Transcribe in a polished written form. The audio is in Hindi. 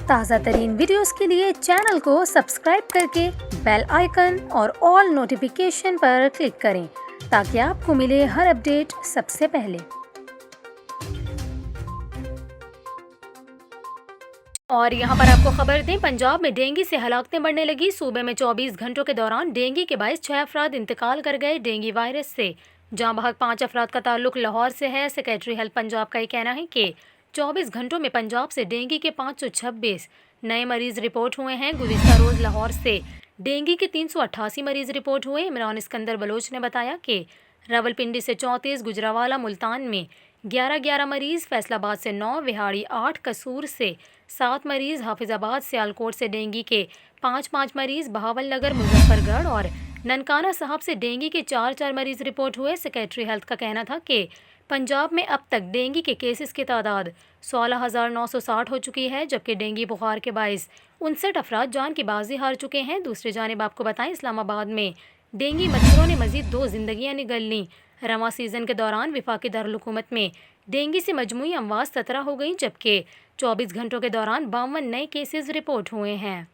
ताज़ा तरीन वीडियोस के लिए चैनल को सब्सक्राइब करके बेल आइकन और ऑल नोटिफिकेशन पर क्लिक करें ताकि आपको मिले हर अपडेट सबसे पहले। और यहाँ पर आपको खबर दें, पंजाब में डेंगू से हलाकतें बढ़ने लगी। सूबे में 24 घंटों के दौरान डेंगू के बायस 6 अफराद इंतकाल कर गए। डेंगू वायरस से जहां बहक 5 अफराद का ताल्लुक लाहौर से है। सेक्रेटरी हेल्थ पंजाब का ये कहना है कि 24 घंटों में पंजाब से डेंगू के 526 नए मरीज रिपोर्ट हुए हैं। गुज़िश्ता रोज़ लाहौर से डेंगू के 388 मरीज रिपोर्ट हुए। इमरान इस्कंदर बलोच ने बताया कि रावलपिंडी से 34, गुजरावाला मुल्तान में 11 मरीज़, फैसलाबाद से 9, विहाड़ी 8, कसूर से 7 मरीज़, हाफिज़ाबाद सियालकोट से डेंगू के 5 मरीज़, बहावल नगर, मुजफ्फरगढ़ और ननकाना साहब से डेंगू के 4 मरीज़ रिपोर्ट हुए। सेक्रेटरी हेल्थ का कहना था कि पंजाब में अब तक डेंगू के केसेस की तादाद 16,960 हो चुकी है, जबकि डेंगू बुखार के बायस 59 अफराद जान की बाजी हार चुके हैं। दूसरी जानिब आपको बताएं, इस्लामाबाद में डेंगू मच्छरों ने मजीद 2 जिंदगियां निगल लीं। रवां सीज़न के दौरान विफाकी दारुल-हुकूमत में डेंगू से मजमूई अमवात 17 हो गई, जबकि 24 घंटों के दौरान 52 नए केसेस रिपोर्ट हुए हैं।